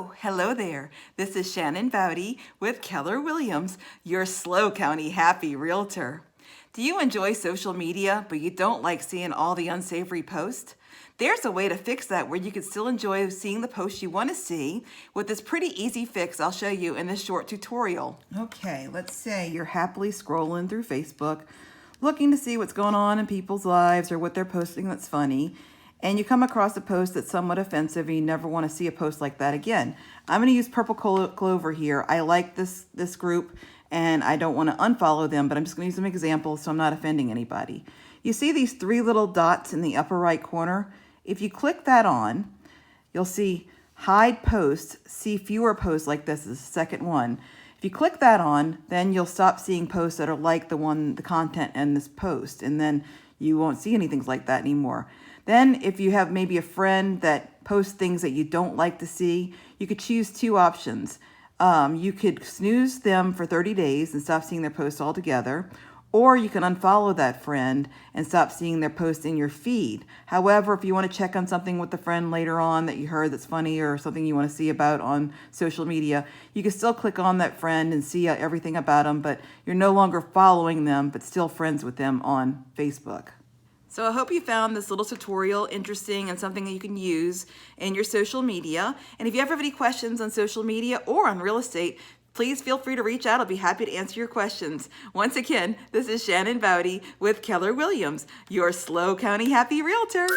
Oh, hello there. This is Shannon with Keller Williams, your SLO County happy realtor. Do you enjoy social media, but you don't like seeing all the unsavory posts? There's a way to fix that where you can still enjoy seeing the posts you want to see with this pretty easy fix I'll show you in this short tutorial. Okay, let's say you're happily scrolling through Facebook, looking to see what's going on in people's lives or what they're posting that's funny, and you come across a post that's somewhat offensive and you never want to see a post like that again. I'm going to use Purple Clover here. I like this group and I don't want to unfollow them, but I'm just going to use some examples so I'm not offending anybody. You see these three little dots in the upper right corner? If you click that on, you'll see hide posts, see fewer posts like this is the second one. If you click that on, then you'll stop seeing posts that are like the content in this post, and then you won't see anything like that anymore. Then if you have maybe a friend that posts things that you don't like to see, you could choose two options. You could snooze them for 30 days and stop seeing their posts altogether, or you can unfollow that friend and stop seeing their posts in your feed. However, if you want to check on something with the friend later on that you heard that's funny or something you want to see about on social media, you can still click on that friend and see everything about them, but you're no longer following them, but still friends with them on Facebook. So I hope you found this little tutorial interesting and something that you can use in your social media. And if you ever have any questions on social media or on real estate, please feel free to reach out. I'll be happy to answer your questions. Once again, this is Shannon with Keller Williams, your SLO County happy realtor.